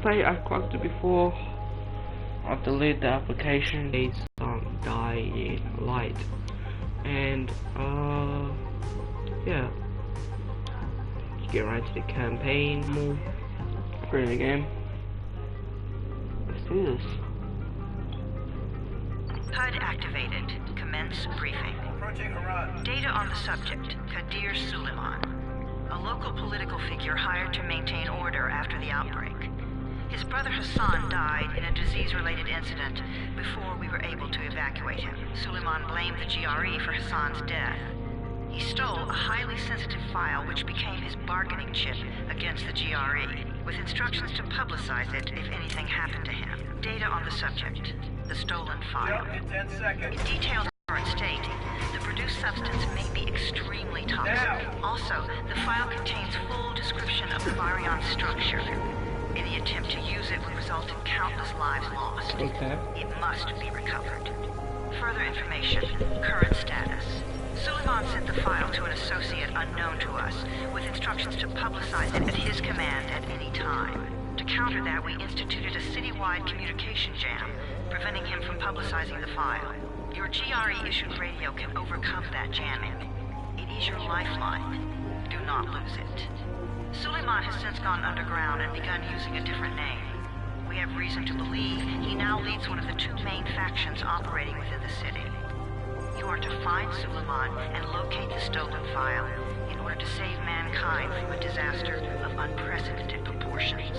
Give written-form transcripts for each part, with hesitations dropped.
say I clocked it before. I've deleted the application. It's dying light, and yeah. Let's get right to the campaign. More create a game. Let's do this. HUD activated. Commence briefing. Data on the subject, Kadir Suleiman, a local political figure hired to maintain order after the outbreak. His brother Hassan died in a disease-related incident before we were able to evacuate him. Suleiman blamed the GRE for Hassan's death. He stole a highly sensitive file which became his bargaining chip against the GRE, with instructions to publicize it if anything happened to him. Data on the subject, the stolen file. In 10 seconds. In detailed current state, the produced substance may be extremely toxic. Also, the file contains full description of the Varion's structure. Any attempt to use it would result in countless lives lost. Okay. It must be recovered. Further information, current status. Suleiman sent the file to an associate unknown to us, with instructions to publicize it at his command at any time. To counter that, we instituted a citywide communication jam, preventing him from publicizing the file. Your GRE-issued radio can overcome that jamming. It is your lifeline. Do not lose it. Suleiman has since gone underground and begun using a different name. We have reason to believe he now leads one of the two main factions operating within the city. You are to find Suleiman and locate the stolen file in order to save mankind from a disaster of unprecedented proportions.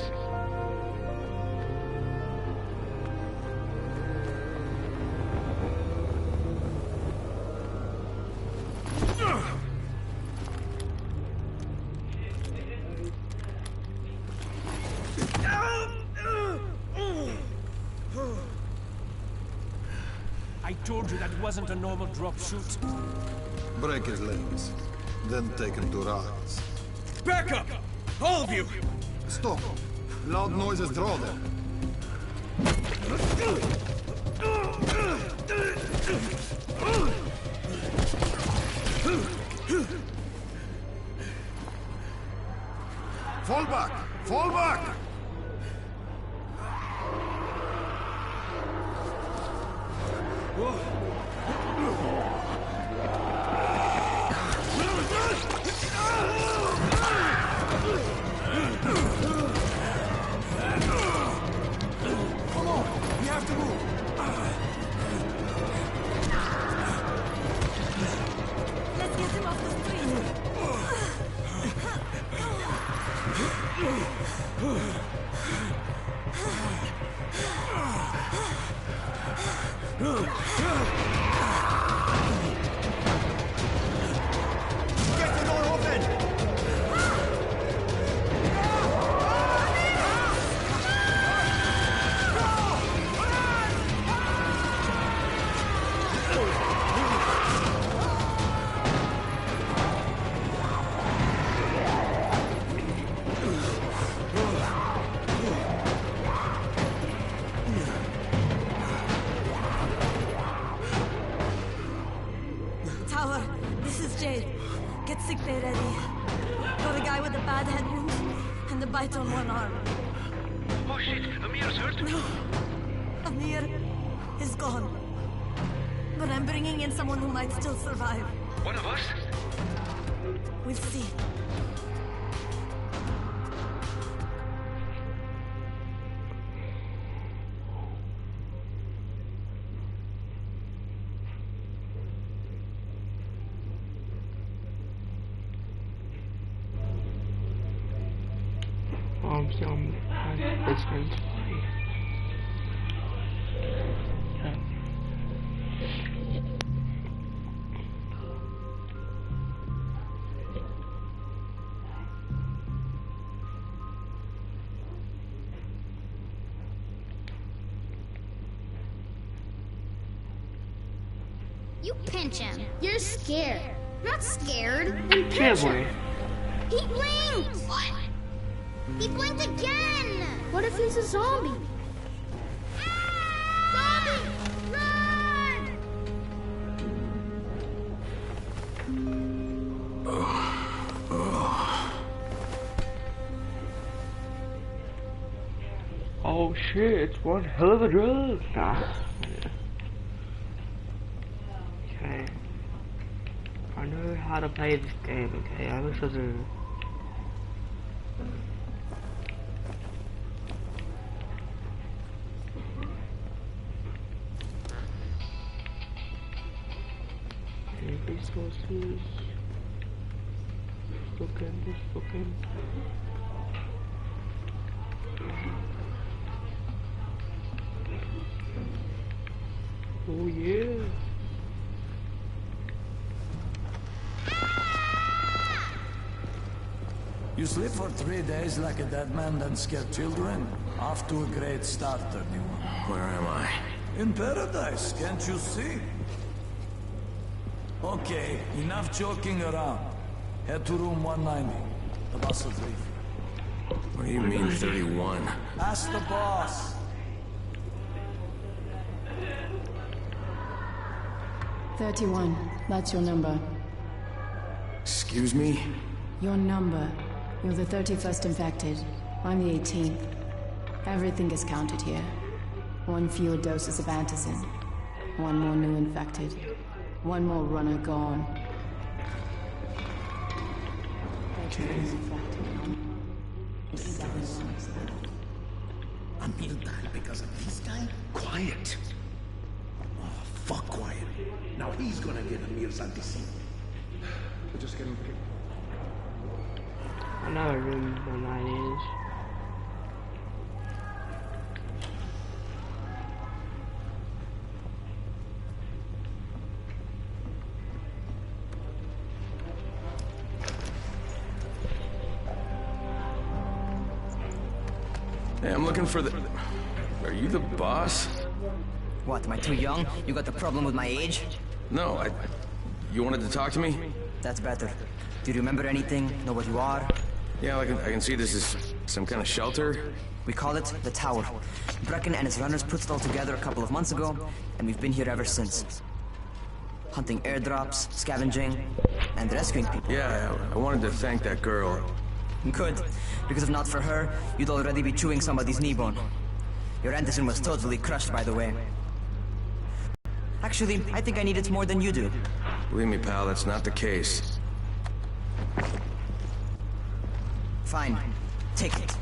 I told you that wasn't a normal drop shoot. Break his legs, then take him to rides. Back up! All of you! Stop! Loud noises draw them. Fall back! Fall back! Come on! We have to move! Let's get him off the street. Get the door open! Tower, this is Jade. Get sick bay ready. Got a guy with a bad head wound and a bite on one arm. Oh shit, Amir's hurt? No, Amir is gone. But I'm bringing in someone who might still survive. One of us? We'll see. Some basement. You pinch him. You're scared. I'm not scared. Then pinch him. He blinked! What? He blinked again! What if he's a zombie? Zombie! Run! Oh shit, it's one hell of a drug. Nah. Okay. I know how to play this game, okay? I wish I was resources. Looking. Oh yeah. You sleep for 3 days like a dead man, then scare children? Off to a great start, 31. Where am I? In paradise, can't you see? Okay, enough joking around. Head to room 190. The boss will brief you. What do you mean, 31? Ask the boss. 31, that's your number. Excuse me? Your number. You're the 31st infected. I'm the 18th. Everything is counted here. 1 fewer doses of antizin. 1 more new infected. 1 more runner gone. I'm gonna die because of this guy? Quiet. Oh, fuck quiet. Now he's gonna get a meal Santissi. We're just getting picked. I know a room where mine is. Hey, I'm looking for the... Are you the boss? What, am I too young? You got the problem with my age? No, You wanted to talk to me? That's better. Do you remember anything? Know what you are? Yeah, I can see this is some kind of shelter. We call it the Tower. Brecken and his runners put it all together a couple of months ago, and we've been here ever since. Hunting airdrops, scavenging, and rescuing people. Yeah, I wanted to thank that girl. Good, because if not for her, you'd already be chewing somebody's knee bone. Your antizin was totally crushed, by the way. Actually, I think I need it more than you do. Believe me, pal, that's not the case. Fine. Take it.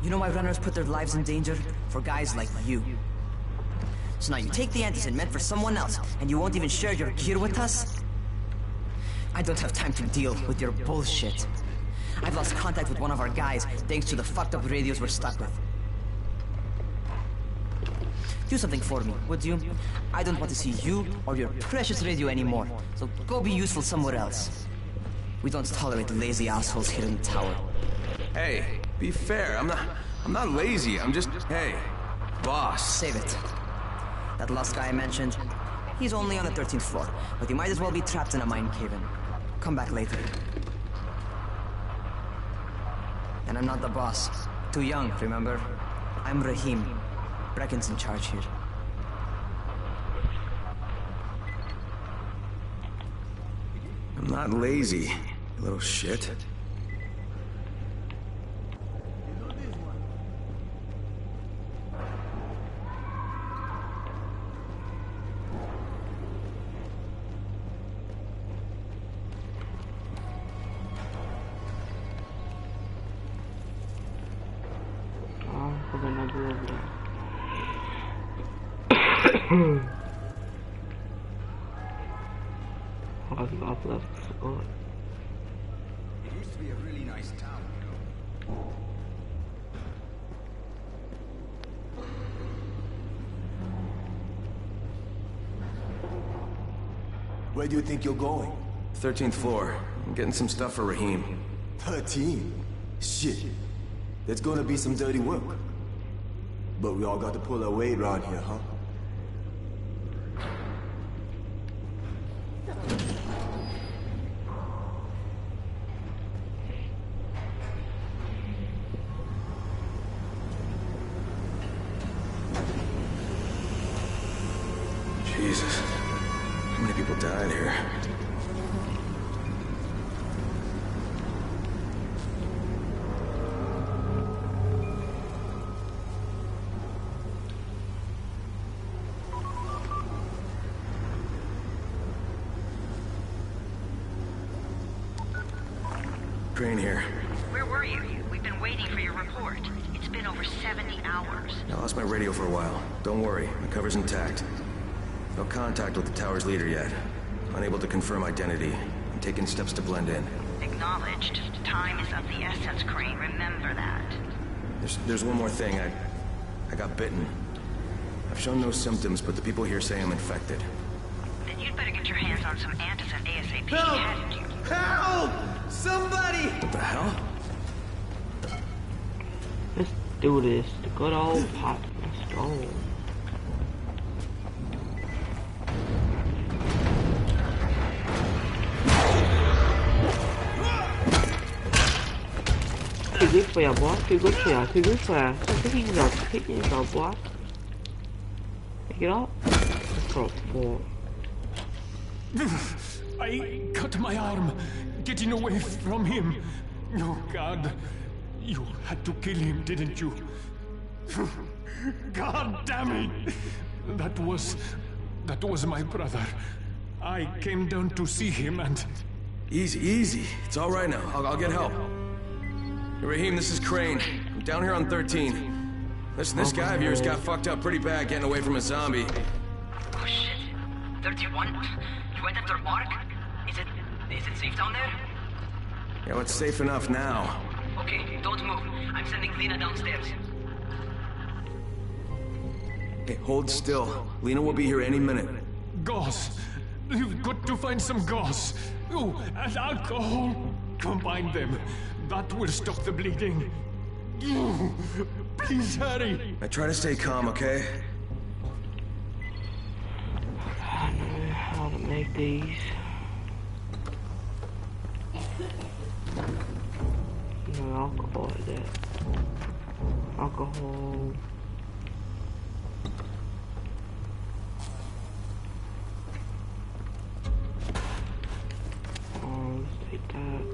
You know why runners put their lives in danger? For guys like you. So now you take the antizin meant for someone else, and you won't even share your gear with us? I don't have time to deal with your bullshit. I've lost contact with one of our guys, thanks to the fucked up radios we're stuck with. Do something for me, would you? I don't want to see you or your precious radio anymore, so go be useful somewhere else. We don't tolerate lazy assholes here in the tower. Hey, be fair. I'm not lazy. I'm just, hey, boss. Save it. That last guy I mentioned, he's only on the 13th floor, but he might as well be trapped in a mine cave-in. Come back later. And I'm not the boss. Too young, remember? I'm Rahim. Brecken's in charge here. I'm not lazy, you little shit. I've left. Oh. It used to be a really nice town, you know. Where do you think you're going? 13th floor. I'm getting some stuff for Rahim. 13? Shit. There's gonna be some dirty work. But we all got to pull our weight around here, huh? Jesus. How many people died here? Crane here. Where were you? We've been waiting for your report. It's been over 70 hours. I lost my radio for a while. Don't worry, my cover's intact. No contact with the tower's leader yet. Unable to confirm identity. I'm taking steps to blend in. Acknowledged. Time is of the essence, Crane. Remember that. There's one more thing. I got bitten. I've shown no symptoms, but the people here say I'm infected. Then you'd better get your hands on some antizin ASAP. Help! Help! Somebody! What the hell? Let's do this. The good old pop. Let's go. Too good for you, boy. Too good for you. Too good for you. Stop picking yourself. Picking yourself, boy. Pick it up. Let's go for. I cut my arm, getting away from him. Oh, God. You had to kill him, didn't you? God damn it! That was my brother. I came down to see him and... Easy. It's all right now. I'll get help. Hey, Raheem, this is Crane. I'm down here on 13. Listen, this guy of yours got fucked up pretty bad getting away from a zombie. Oh, shit. 31? You went after Mark? Is it safe down there? Yeah, well, it's safe enough now. Okay, don't move. I'm sending Lena downstairs. Hey, hold still. Lena will be here any minute. Gauze. You've got to find some gauze. Oh, and alcohol. Combine them. That will stop the bleeding. Please hurry. I try to stay calm, okay? I know how to make these. No alcohol is it? Alcohol. Oh, let's take that.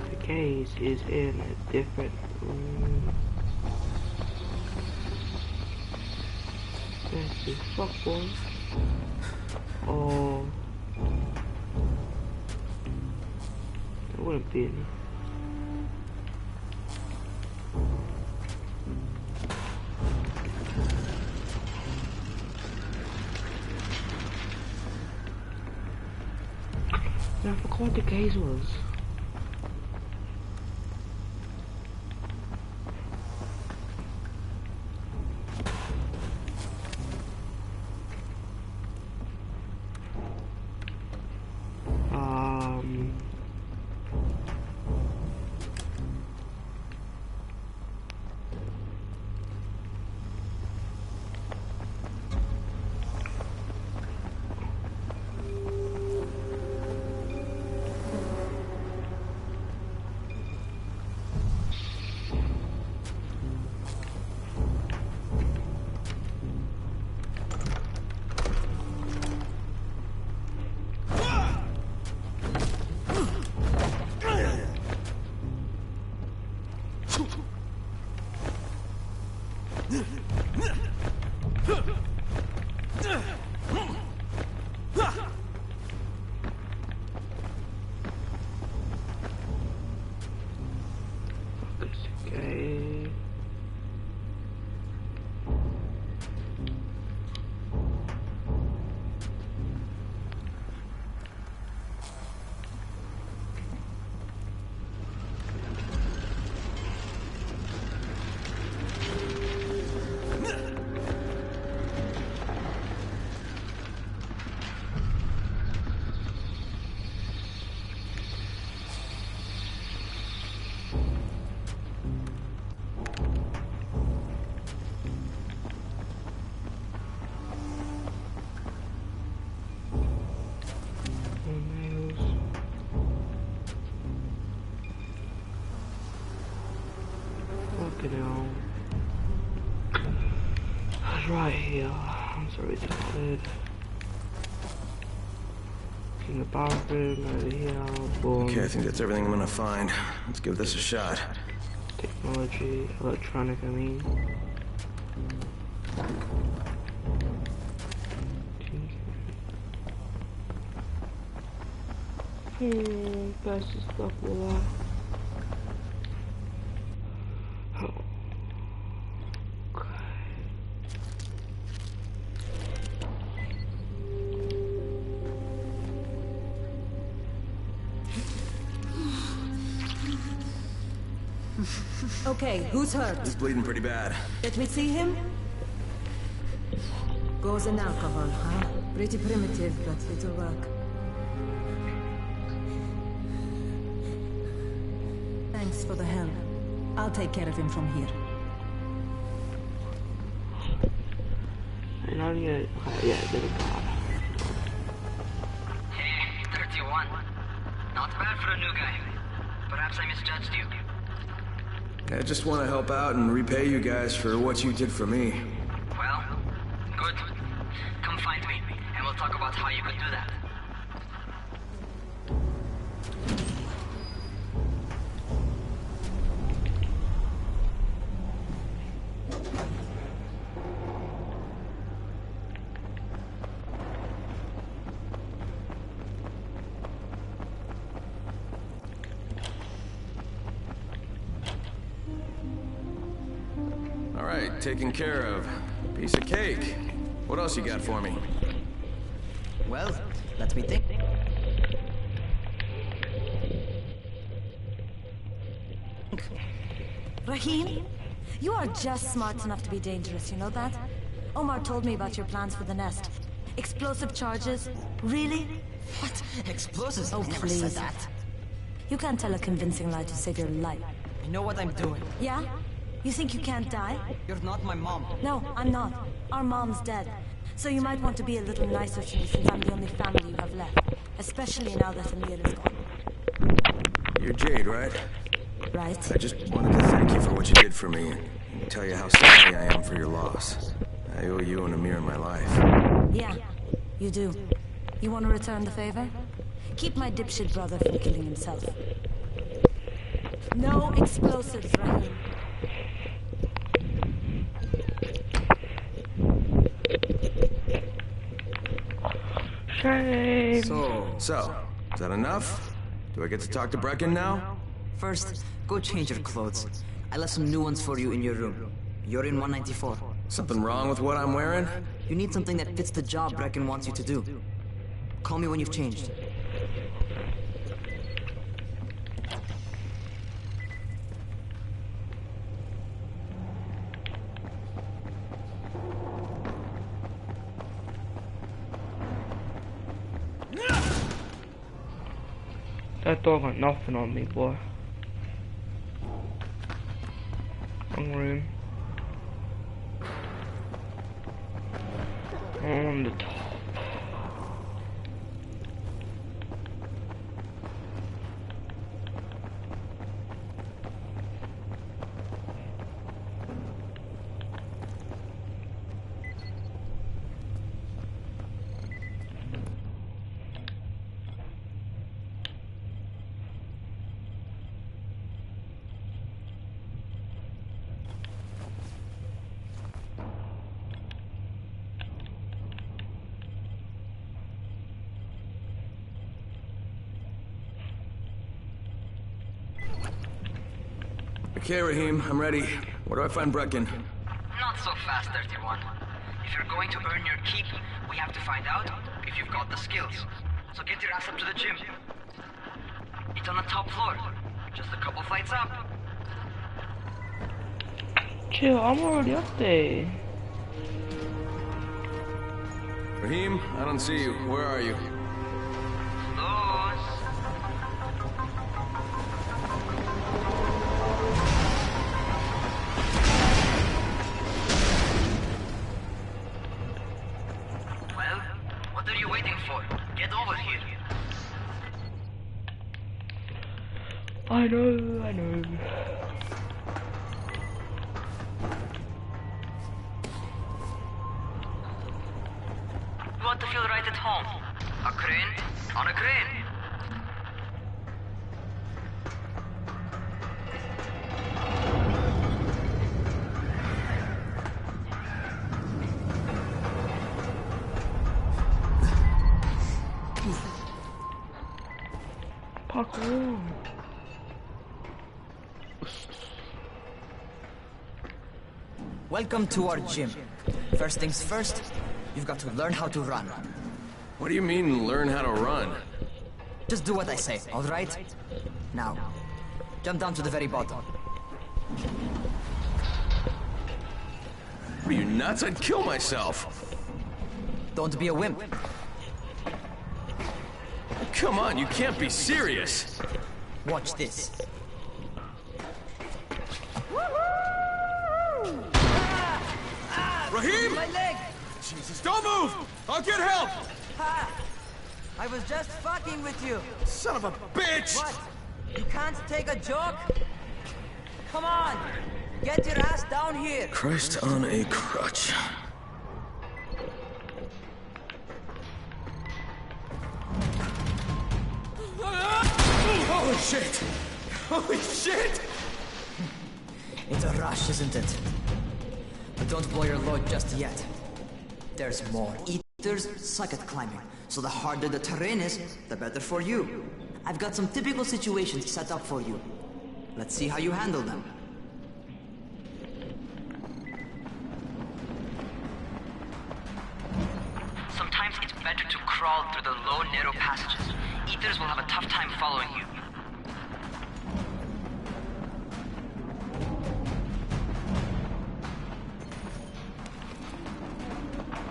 The case is in a different room. This is football. Oh. It wouldn't be any. I forgot what the case was. Okay. Right here. I'm sorry, retarded. In the bathroom, over here. Boom. Okay, I think that's everything I'm gonna find. Let's give this a shot. Technology, electronic, I mean. Pass this stuff along. Okay, who's hurt? He's bleeding pretty bad. Let me see him. Gauze and alcohol, huh? Pretty primitive, but it'll work. Thanks for the help. I'll take care of him from here. And I'm gonna... yeah, there we go. Hey, 31. Not bad for a new guy. Perhaps I misjudged you. I just want to help out and repay you guys for what you did for me. Well, good. Come find me, and we'll talk about how you could do that. Alright, taken care of. Piece of cake. What else you got for me? Well, let me think. Rahim, you are just smart enough to be dangerous, you know that? Omar told me about your plans for the nest. Explosive charges? Really? What? Explosives? Oh, I never please. said that. You can't tell a convincing lie to save your life. I know what I'm doing. Yeah? You think you can't die? You're not my mom. No, I'm not. Our mom's dead. So you might want to be a little nicer to me since I'm the only family you have left. Especially now that Amir is gone. You're Jade, right? Right. I just wanted to thank you for what you did for me and tell you how sorry I am for your loss. I owe you and Amir my life. Yeah, you do. You want to return the favor? Keep my dipshit brother from killing himself. No explosives, Rahim. Shame. So, is that enough? Do I get to talk to Brecken now? First, go change your clothes. I left some new ones for you in your room. You're in 194. Something wrong with what I'm wearing? You need something that fits the job Brecken wants you to do. Call me when you've changed. That dog got nothing on me, boy. Wrong room. On the top. Okay, Rahim, I'm ready. Where do I find Brecken? Not so fast, 31. If you're going to earn your keep, we have to find out if you've got the skills. So get your ass up to the gym. It's on the top floor. Just a couple flights up. Chill, I'm already up there. Rahim, I don't see you. Where are you? Well, what are you waiting for? Get over here. I know. You want to feel right at home. A crane on a crane. Welcome to our gym. First things first, you've got to learn how to run. What do you mean, learn how to run? Just do what I say, alright? Now, jump down to the very bottom. Are you nuts? I'd kill myself. Don't be a wimp. Come on, you can't be serious. Watch this. Raheem! My leg! Jesus, don't move! I'll get help! Ha! I was just fucking with you. Son of a bitch! What? You can't take a joke? Come on! Get your ass down here! Christ on a crutch. Holy shit! Holy shit! It's a rush, isn't it? But don't blow your load just yet. There's more. Eaters suck at climbing, so the harder the terrain is, the better for you. I've got some typical situations set up for you. Let's see how you handle them. Sometimes it's better to crawl through the low, narrow passages. Eaters will have a tough time following you.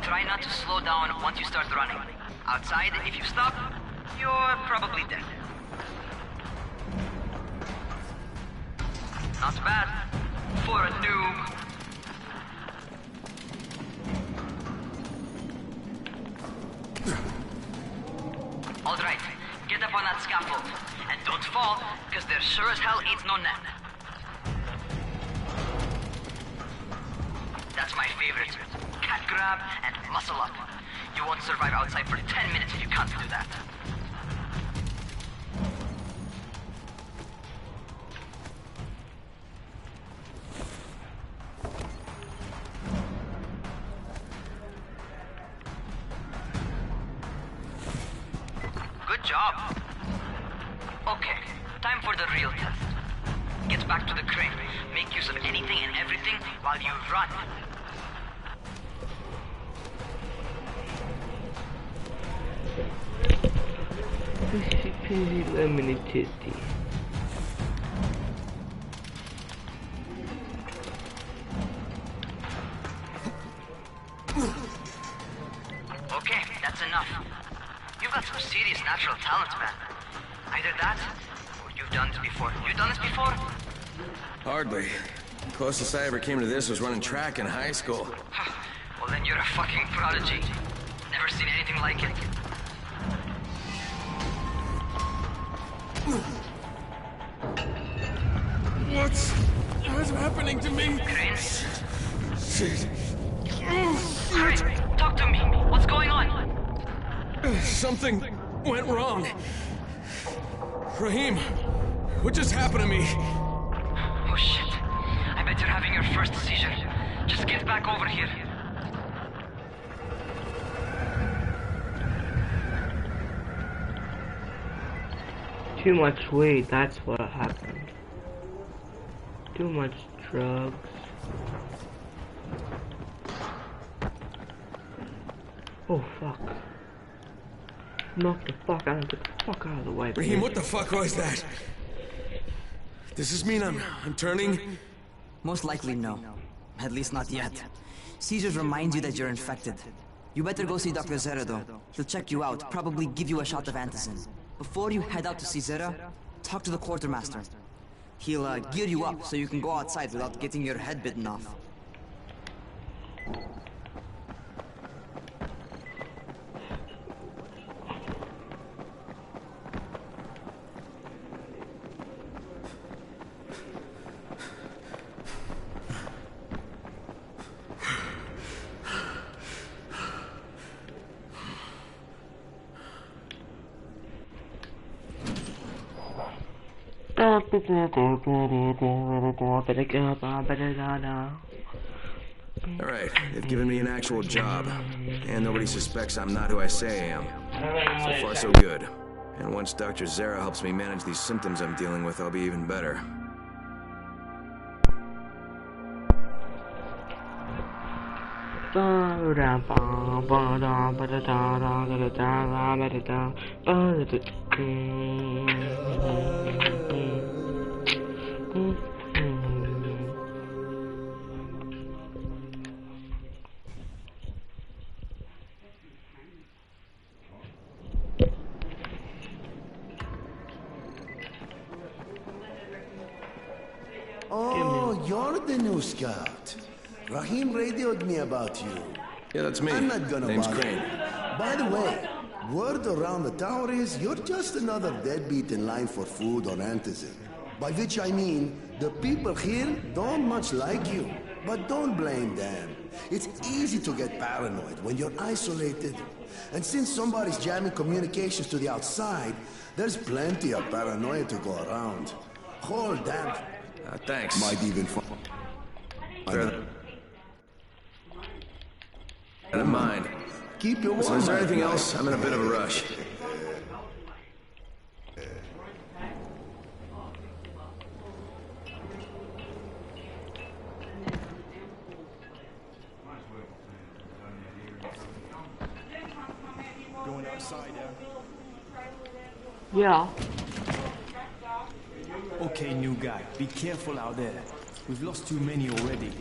Try not to slow down once you start running. Outside, if you stop, you're probably dead. Not bad for a noob. Alright, get up on that scaffold. And don't fall, because there sure as hell ain't no net. That's my favorite. Cat grab and muscle up. You won't survive outside for 10 minutes if you can't do that. Good job. Okay, time for the real test. Get back to the crane. Make use of anything and everything while you run. Lemony titty. Okay, that's enough. You've got some serious natural talent, man. Either that, or you've done this before. You done this before? Hardly. Closest I ever came to this was running track in high school. Well, then you're a fucking prodigy. Never seen anything like it. What's happening to me? Crane? Shit. Crane, talk to me. What's going on? Something went wrong. Raheem, what just happened to me? Oh shit. I bet you're having your first seizure. Just get back over here. Too much weed, that's what happened. Too much drugs. Oh fuck. Knock the fuck out of the way. Raheem, what the fuck was that? Does this mean I'm turning? Most likely no. At least not yet. Seizures remind you that you're infected. You better go see Dr. Zera though. He'll check you out, probably give you a shot of antizin. Before you head out to see Zera, talk to the quartermaster. He'll gear you up so you can go outside without getting your head bitten off. Alright, they've given me an actual job. And nobody suspects I'm not who I say I am. So far, so good. And once Dr. Zera helps me manage these symptoms I'm dealing with, I'll be even better. Oh, you're the new scout. Rahim radioed me about you. Yeah, that's me. I'm not gonna Name's bother. Crane. By the way, word around the tower is you're just another deadbeat in line for food or antizin. By which I mean, the people here don't much like you. But don't blame them. It's easy to get paranoid when you're isolated. And since somebody's jamming communications to the outside, there's plenty of paranoia to go around. Hold that. Thanks. Might even find. Never mind. Keep your So is there anything else? I'm in a bit of a rush. Going outside, yeah? Okay, new guy. Be careful out there. We've lost too many already.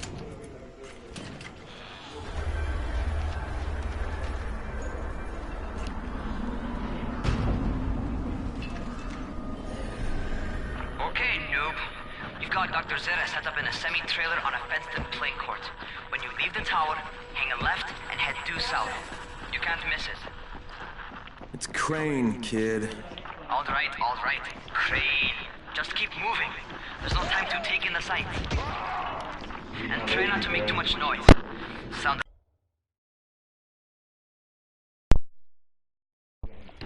Okay, noob. You've got Dr. Zera set up in a semi-trailer on a fenced-in plane court. When you leave the tower, hang a left and head due south. You can't miss it. It's Crane, kid. All right, Crane. Just keep moving. There's no time to take in the sights. And try not to make too much noise. Sound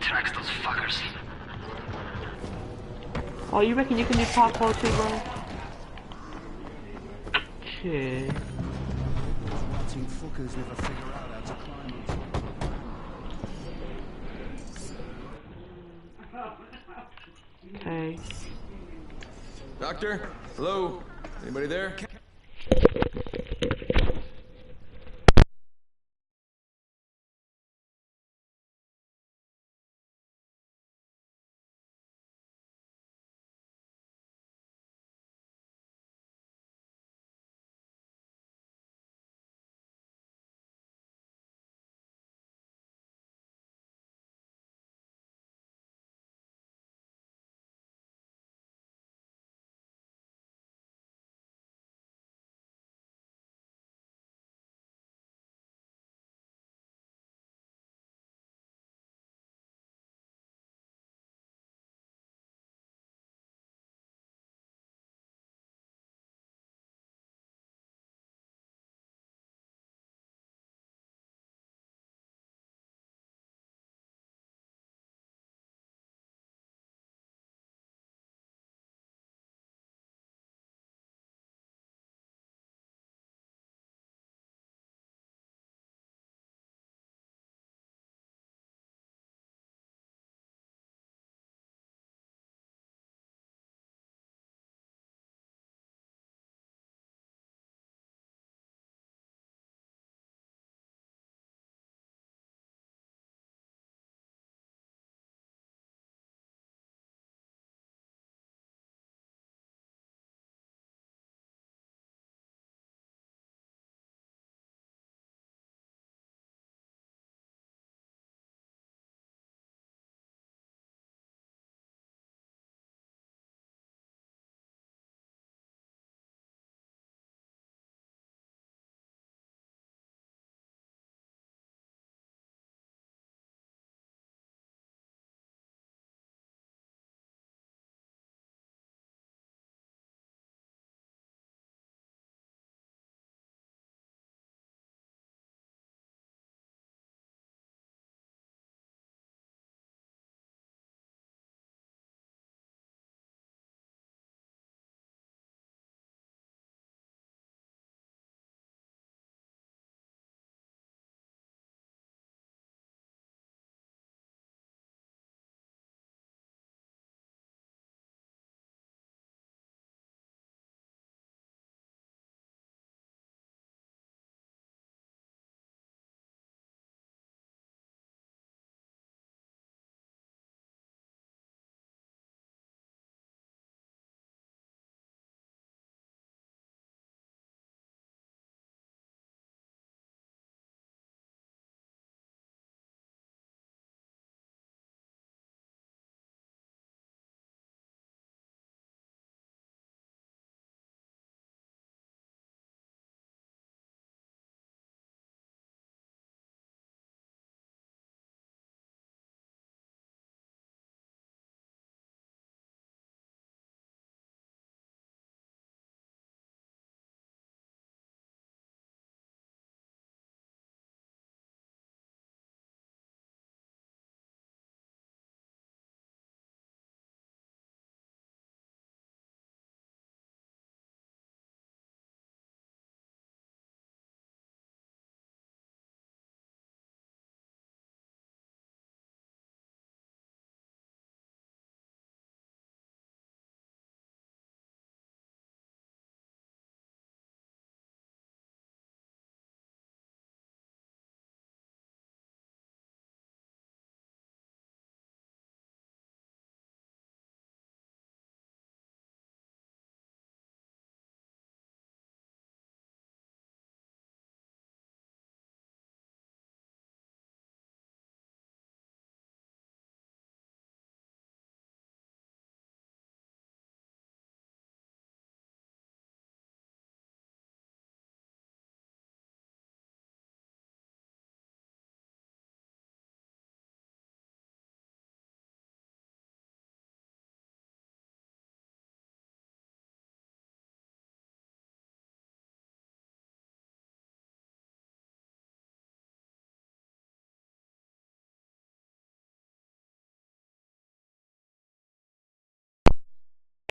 tracks those fuckers. Oh, you reckon you can do parkour too, bro? Okay. Watching fuckers never figure out how to climb it. Okay. Doctor? Hello? Anybody there?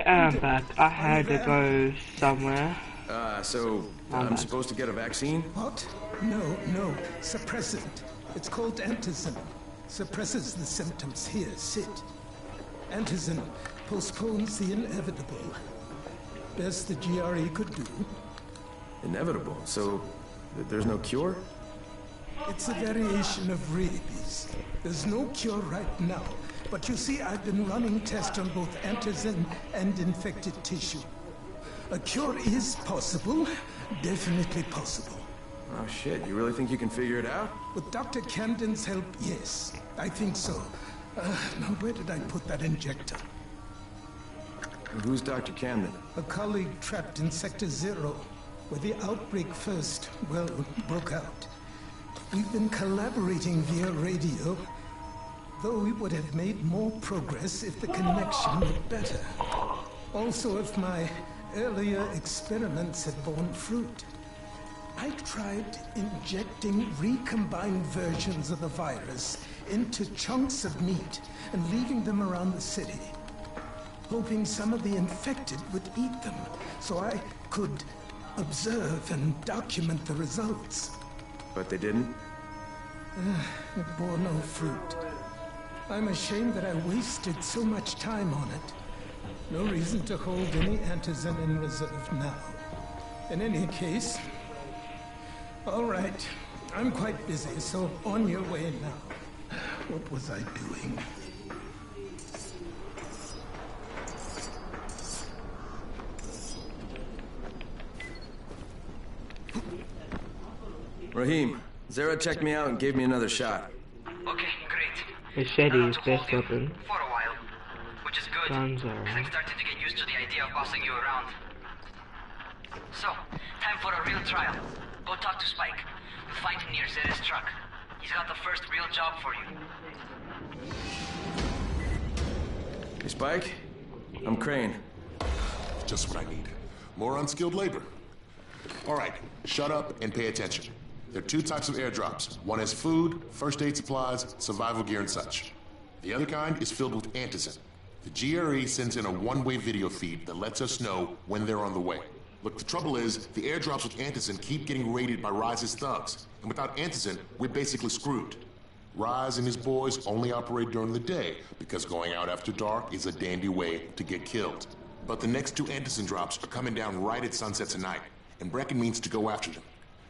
I'm back. I had to go somewhere. So I'm supposed to get a vaccine? What? No. Suppressant. It's called antizin. Suppresses the symptoms. Here, sit. Antizin postpones the inevitable. Best the GRE could do. Inevitable? So there's no cure? It's a variation of rabies. There's no cure right now. But you see, I've been running tests on both antizin and infected tissue. A cure is possible. Definitely possible. Oh shit, you really think you can figure it out? With Dr. Camden's help, yes. I think so. Now where did I put that injector? Who's Dr. Camden? A colleague trapped in Sector 0, where the outbreak first, well, broke out. We've been collaborating via radio, though we would have made more progress if the connection were better. Also, if my earlier experiments had borne fruit. I tried injecting recombined versions of the virus into chunks of meat and leaving them around the city, hoping some of the infected would eat them so I could observe and document the results. But they didn't? It bore no fruit. I'm ashamed that I wasted so much time on it. No reason to hold any antizin in reserve now. In any case, all right. I'm quite busy, so on your way now. What was I doing? Raheem, Zara checked me out and gave me another shot. Okay, great. Machete is best weapon. For a while. Which is good. Guns I'm starting to get used to the idea of bossing you around. So, time for a real trial. Go talk to Spike. You'll find him near Zera's truck. He's got the first real job for you. Hey, Spike? I'm Crane. Just what I need. More unskilled labor. All right, shut up and pay attention. There are two types of airdrops. One is food, first aid supplies, survival gear, and such. The other kind is filled with antizin. The GRE sends in a one-way video feed that lets us know when they're on the way. Look, the trouble is, the airdrops with antizin keep getting raided by Rise's thugs. And without antizin, we're basically screwed. Rise and his boys only operate during the day, because going out after dark is a dandy way to get killed. But the next two antizin drops are coming down right at sunset tonight, and Brecken means to go after them.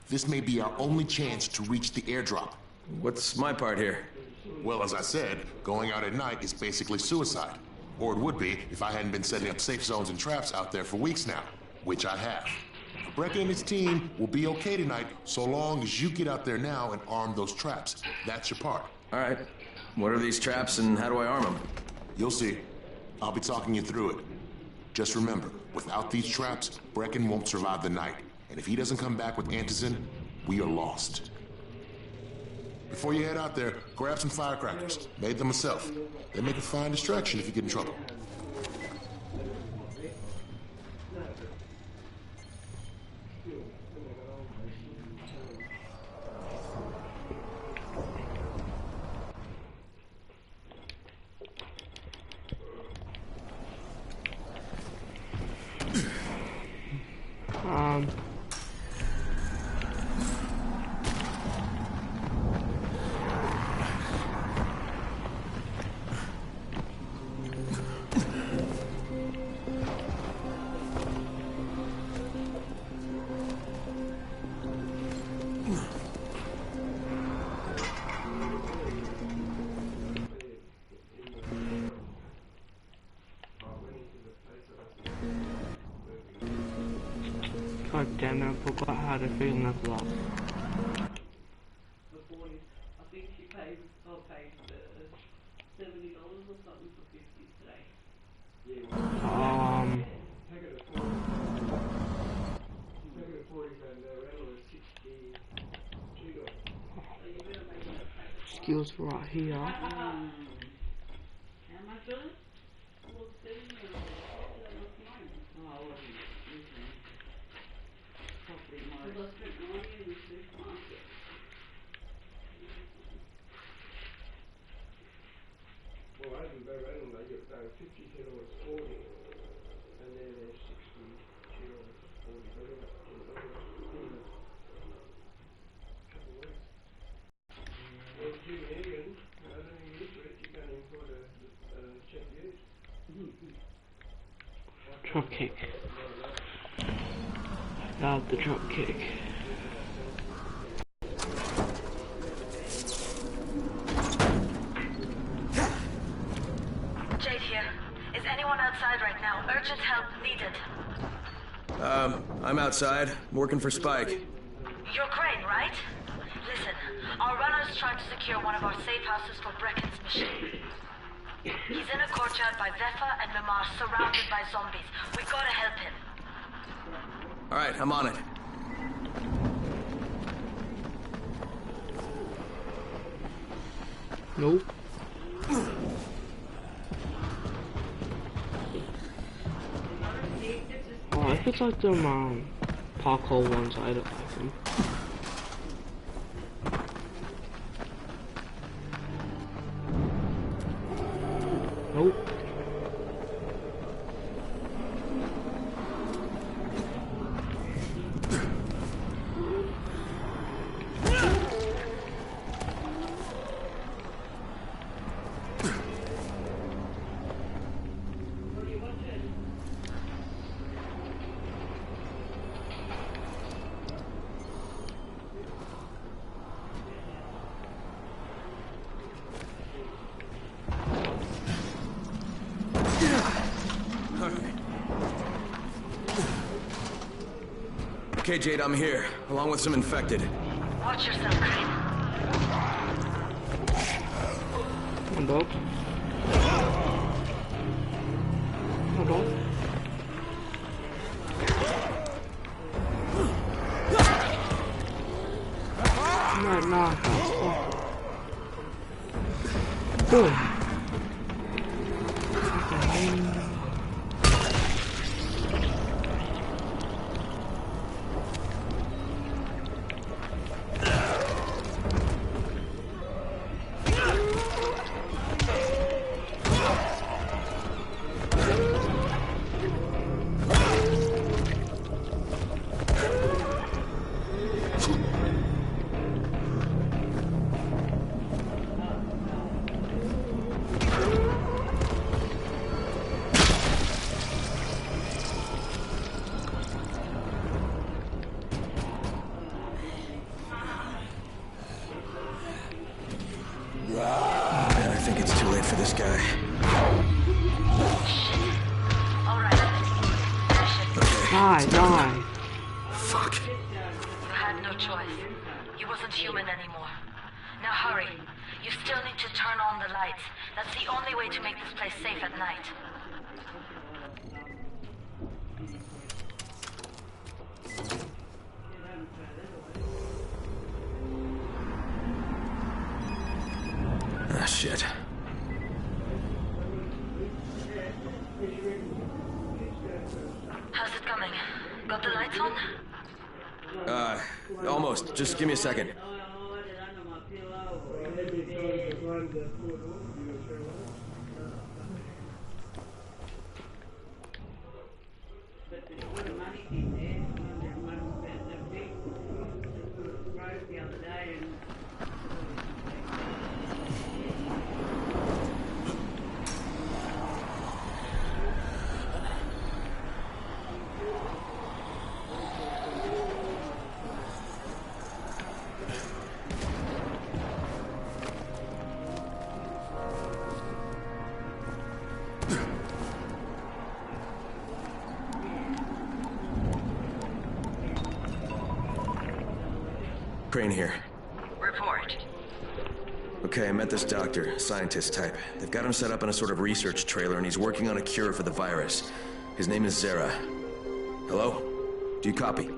This may be our only chance to reach the airdrop. What's my part here? Well, as I said, going out at night is basically suicide. Or it would be if I hadn't been setting up safe zones and traps out there for weeks now, which I have. Brecken and his team will be okay tonight so long as you get out there now and arm those traps. That's your part. All right. What are these traps and how do I arm them? You'll see. I'll be talking you through it. Just remember, without these traps, Brecken won't survive the night. And if he doesn't come back with antizin, we are lost. Before you head out there, grab some firecrackers. Made them myself. They make a fine distraction if you get in trouble. God damn it, I forgot how to film that vlog. Skills right here. Drop kick. Love the drop kick. Jade here. Is anyone outside right now? Urgent help needed. I'm outside. I'm working for Spike. You're Crane, right? Listen, our runner's trying to secure one of our safe houses for Brecken's mission. He's in a courtyard by Vefa and Mimar, surrounded by zombies. We gotta help him. Alright, I'm on it. Nope. Oh, if it's like them parkour ones, I don't like them. Nope. Okay, Jade, I'm here, along with some infected. Watch yourself, Crane. Come on, dog. Come on, dog. Nah. Boom. Man, I think it's too late for this guy. Die. Fuck. You had no choice. He wasn't human anymore. Now hurry. You still need to turn on the lights. That's the only way to make this place safe at night. Ah, shit. How's it coming? Got the lights on? Almost. Just give me a second. Crane here. Report. Okay, I met this doctor, scientist type. They've got him set up in a sort of research trailer, and he's working on a cure for the virus. His name is Zera. Hello? Do you copy?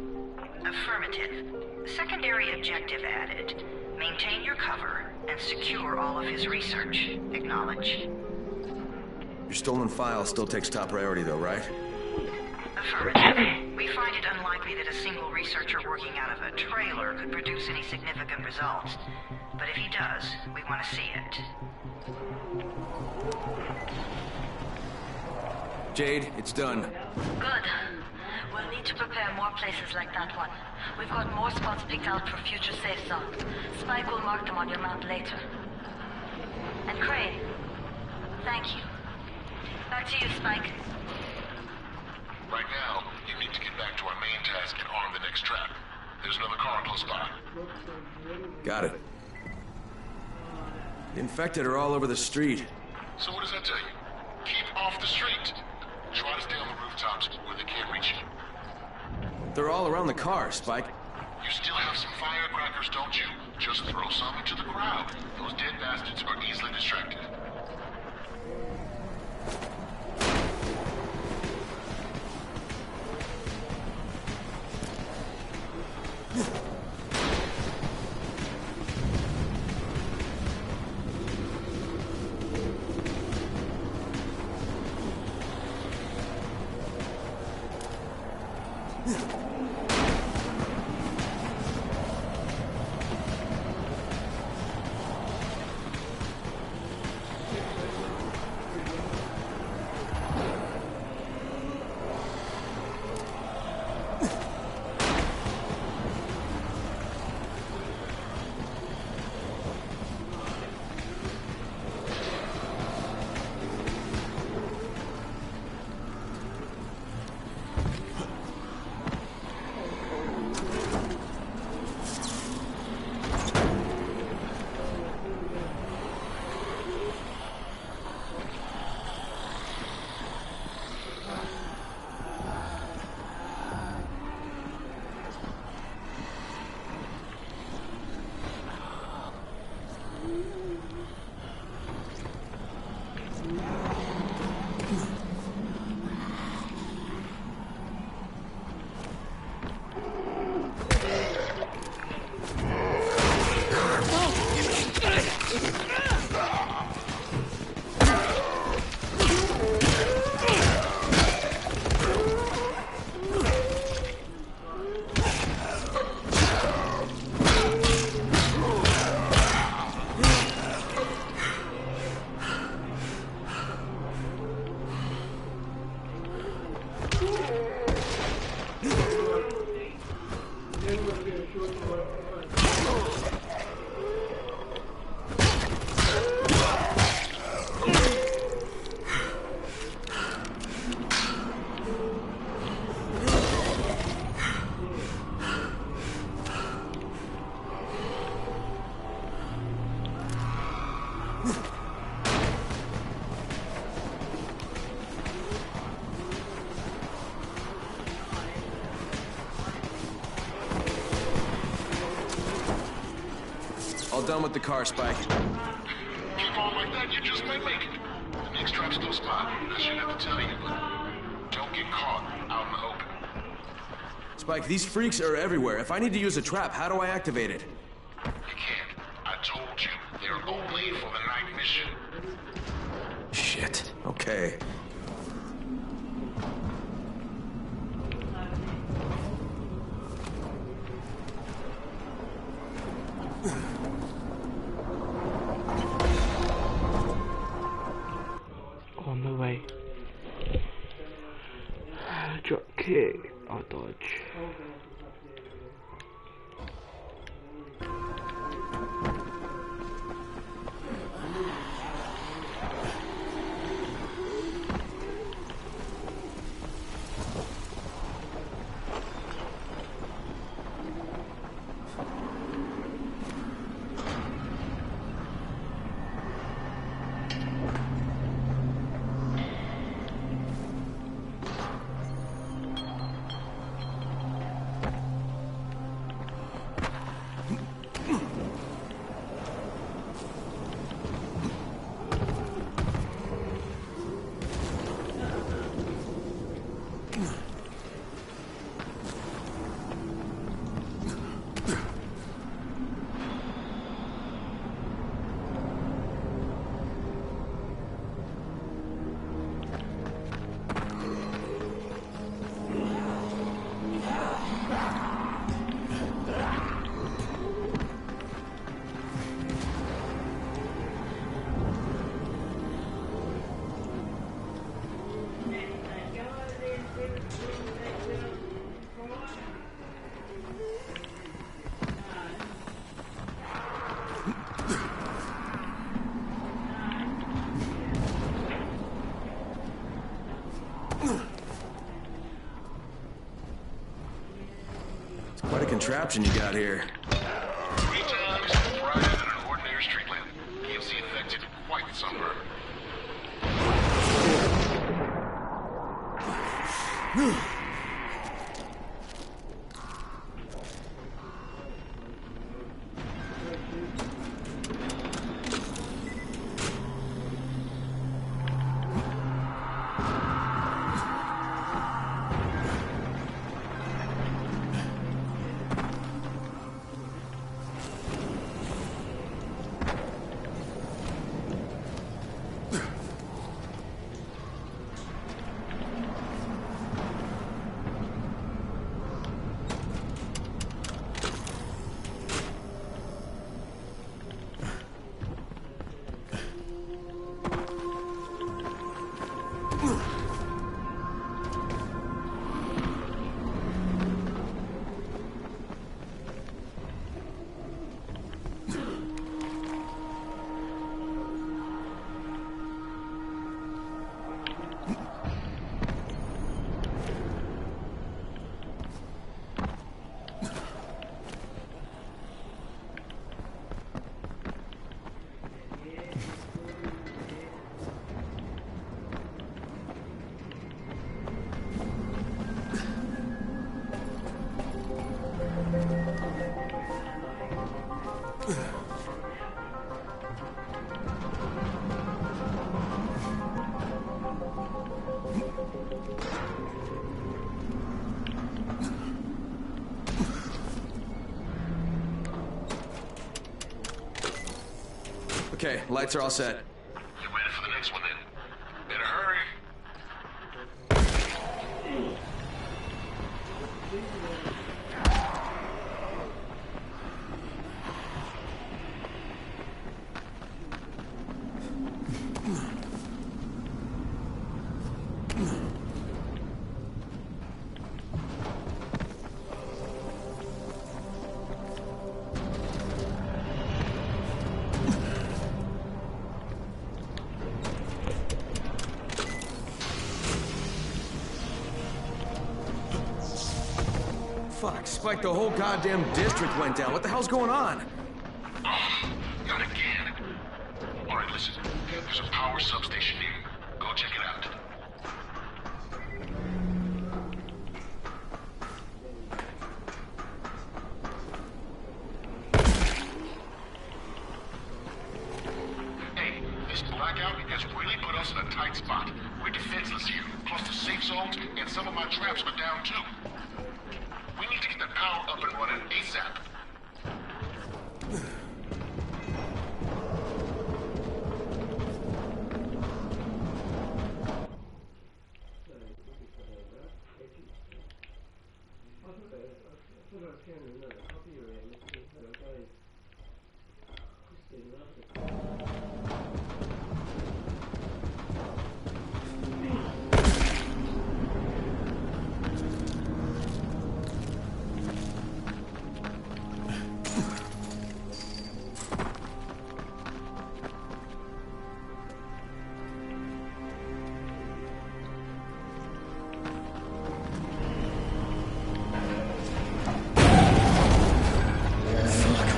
Affirmative. Secondary objective added. Maintain your cover and secure all of his research. Acknowledge. Your stolen file still takes top priority, though, right? Affirmative. We find it unlikely that a single researcher working out of a trailer could produce any significant results. But if he does, we want to see it. Jade, it's done. Good. We'll need to prepare more places like that one. We've got more spots picked out for future safe zones. Spike will mark them on your map later. And Crane, thank you. Back to you, Spike. Right now, you need to get back to our main task and arm the next trap. There's another car close by. Got it. The infected are all over the street. So what does that tell you? Keep off the street. Try to stay on the rooftops where they can't reach you. They're all around the car, Spike. You still have some firecrackers, don't you? Just throw some into the crowd. Those dead bastards are easily distracted. All done with the car, Spike. Keep on like that, you just might make it. The next trap's still spot. I shouldn't have to tell you, but don't get caught out in the open. Spike, these freaks are everywhere. If I need to use a trap, how do I activate it? You can't. I told you, they're only for the night mission. Shit. Okay. On the way. Drop kick. I'll dodge. contraption you got here. 3 times brighter than an ordinary street lamp. Gives the infected quite the sunburn. Okay, lights are all set. You ready for the next one then? Better hurry. Fuck, Spike, the whole goddamn district went down. What the hell's going on? Oh, not again. All right, listen. There's a power substation here. Go check it out. Hey, this blackout has really put us in a tight spot. We're defenseless here, close to safe zones, and some of my traps are down too. We need to get the power up and running ASAP.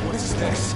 What is this?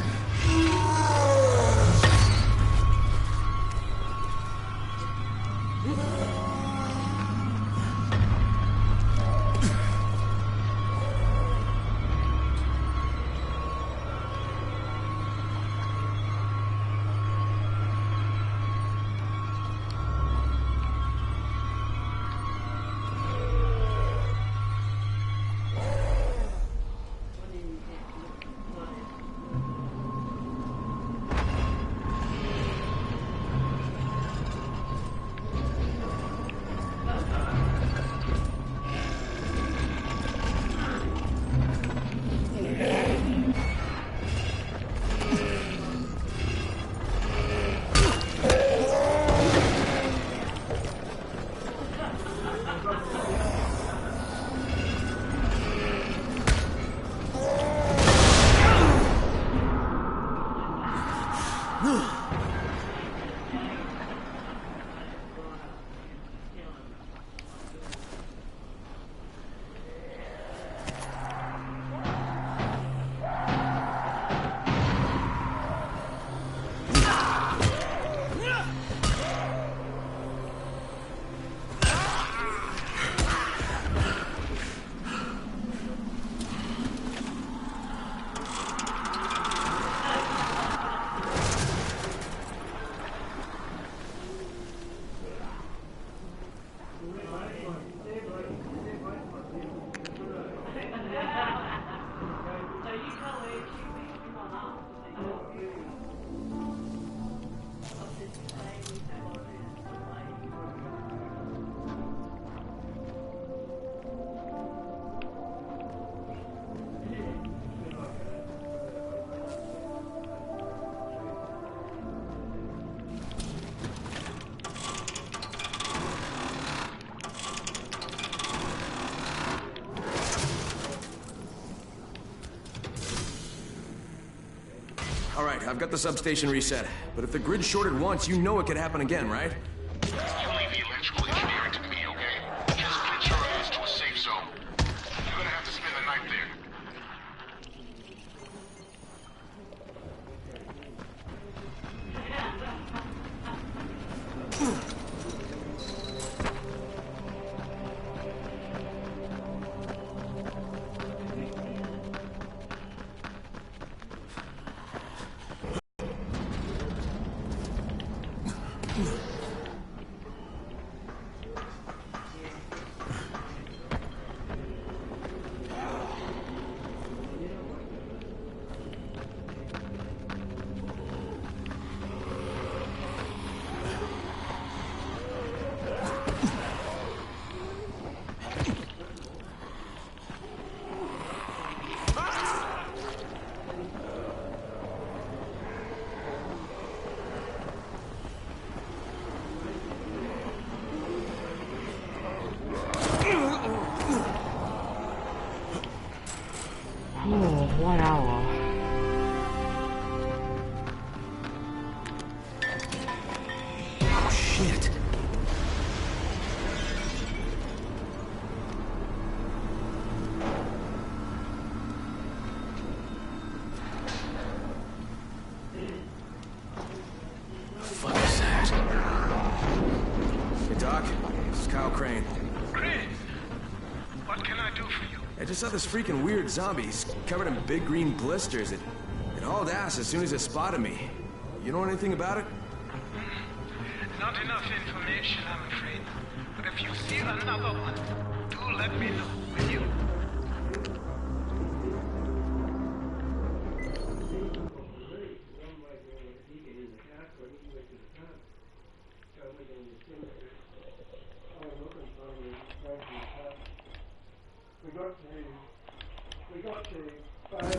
Alright, I've got the substation reset. But if the grid shorted once, you know it could happen again, right? You leave the electrical engineering to me, okay? Just get your ass to a safe zone. You're gonna have to spend the night there. Oh, 1 hour. Oh, shit. What the fuck is that? Hey, Doc. This is Kyle Crane. Crane, what can I do for you? I just saw this freaking weird zombie. He's covered in big green blisters. It hauled ass as soon as it spotted me. You know anything about it? Not enough information, I'm afraid. But if you see another one, do let me know, will you? We got to find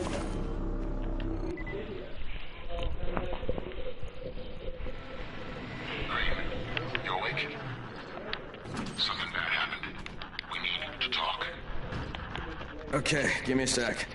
You awake? Something bad happened. We need to talk. Okay, give me a sec.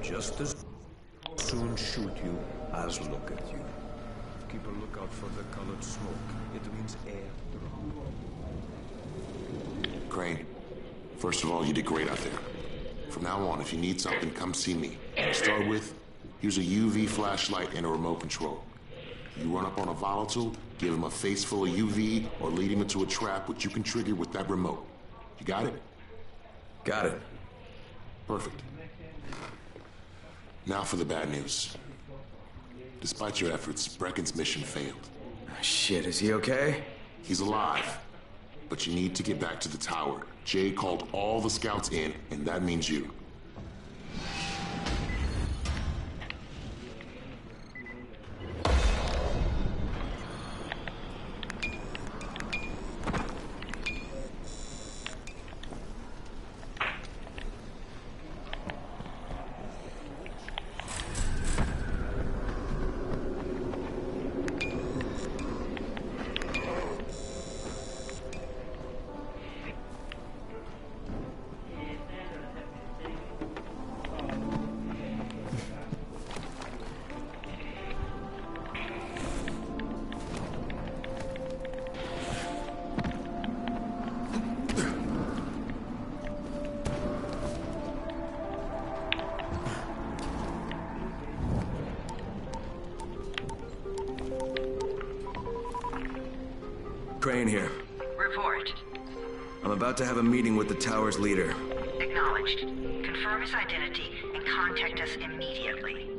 Just as soon shoot you as look at you. Keep a lookout for the colored smoke. It means air. Crane, first of all, you did great out there. From now on, if you need something, come see me. To start with, use a UV flashlight and a remote control. You run up on a volatile, give him a face full of UV, or lead him into a trap which you can trigger with that remote. You got it? Got it. Perfect. Now for the bad news. Despite your efforts, Brecken's mission failed. Shit, is he okay? He's alive. But you need to get back to the tower. Jay called all the scouts in, and that means you. Crane here. Report. I'm about to have a meeting with the tower's leader. Acknowledged. Confirm his identity and contact us immediately.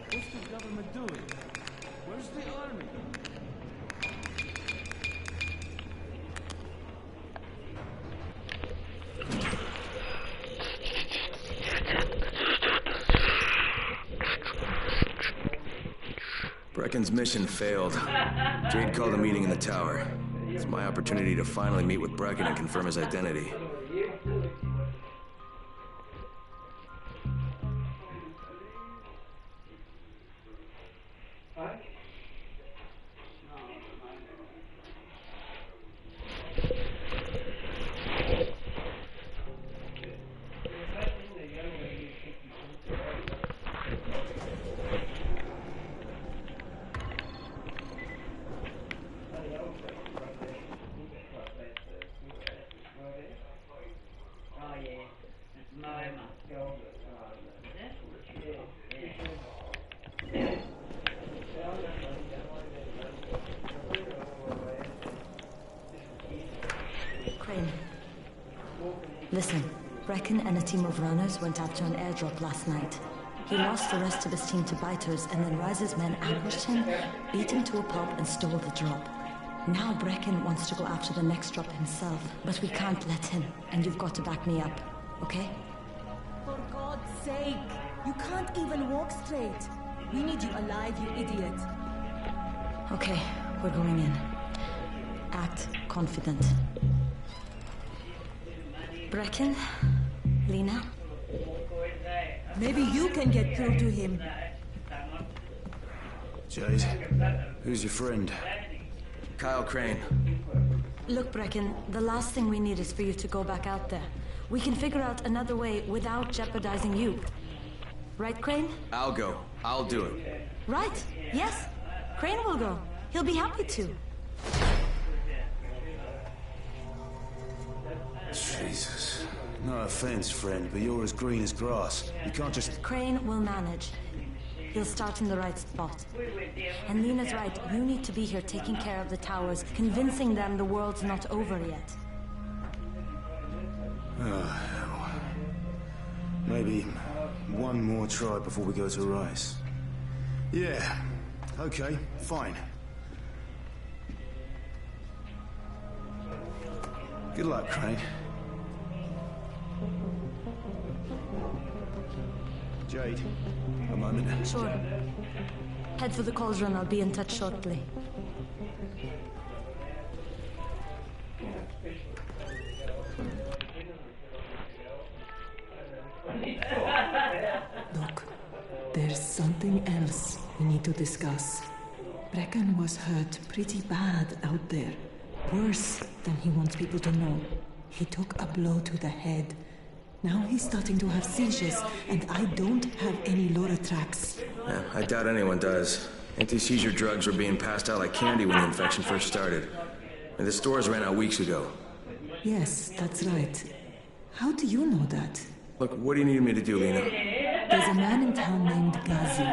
What's the government doing? Where's the army? Brecken's mission failed. Jade called a meeting in the tower. It's my opportunity to finally meet with Brecken and confirm his identity. Crane. Listen, Brecken and a team of runners went after an airdrop last night. He lost the rest of his team to biters, and then Rise's men ambushed him, beat him to a pulp, and stole the drop. Now Brecken wants to go after the next drop himself, but we can't let him, and you've got to back me up, okay? For God's sake! You can't even walk straight! We need you alive, you idiot! Okay, we're going in. Act confident. Brecken? Lena? Maybe you can get through to him. Jade, who's your friend? Kyle Crane. Look, Brecken, the last thing we need is for you to go back out there. We can figure out another way without jeopardizing you. Right, Crane? I'll go. I'll do it. Right, yes. Crane will go. He'll be happy to. Jesus. No offense, friend, but you're as green as grass. You can't just... Crane will manage. He'll start in the right spot. And Lena's right, you need to be here taking care of the towers, convincing them the world's not over yet. Oh, hell. Maybe one more try before we go to Rice. Yeah, okay, fine. Good luck, Crane. Jade, a moment. Sure. Head for the cauldron, I'll be in touch shortly. Look, there's something else we need to discuss. Brecken was hurt pretty bad out there. Worse than he wants people to know. He took a blow to the head. Now he's starting to have seizures, and I don't have any Loratrax. Yeah, I doubt anyone does. Anti-seizure drugs were being passed out like candy when the infection first started. And the stores ran out weeks ago. Yes, that's right. How do you know that? Look, what do you need me to do, Lena? There's a man in town named Ghazi.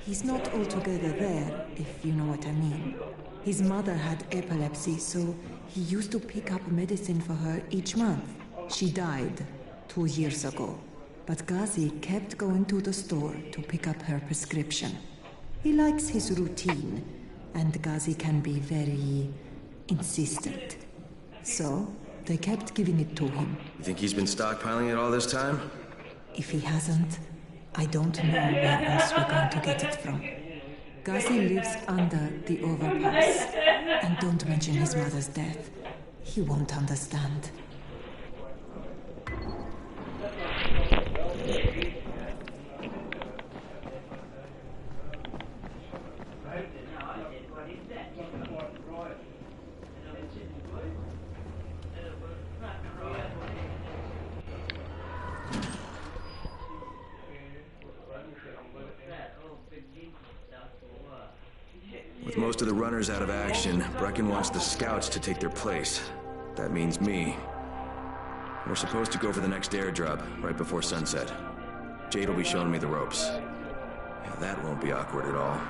He's not altogether there, if you know what I mean. His mother had epilepsy, so he used to pick up medicine for her each month. She died 2 years ago, but Ghazi kept going to the store to pick up her prescription. He likes his routine, and Ghazi can be very insistent. So, they kept giving it to him. You think he's been stockpiling it all this time? If he hasn't, I don't know where else we're going to get it from. Ghazi lives under the overpass. And don't mention his mother's death. He won't understand. With most of the runners out of action, Brecken wants the scouts to take their place. That means me. We're supposed to go for the next airdrop, right before sunset. Jade will be showing me the ropes. Yeah, that won't be awkward at all.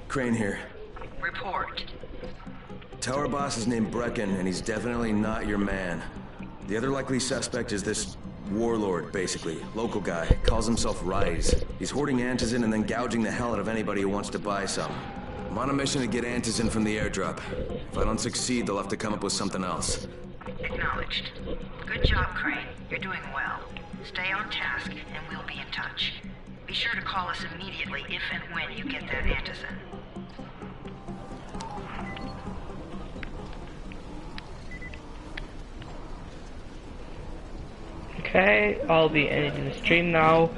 Crane here. Report. Tower boss is named Brecken, and he's definitely not your man. The other likely suspect is this warlord, basically. Local guy. Calls himself Rise. He's hoarding antizin and then gouging the hell out of anybody who wants to buy some. I'm on a mission to get antizin from the airdrop. If I don't succeed, they'll have to come up with something else. Acknowledged. Good job, Crane. You're doing well. Stay on task, and we'll be in touch. Be sure to call us immediately if and when you get that antizin. Okay, I'll be ending the stream now.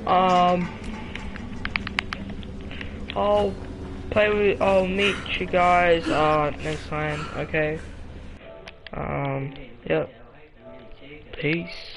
I'll meet you guys next time, okay? Yep. Peace.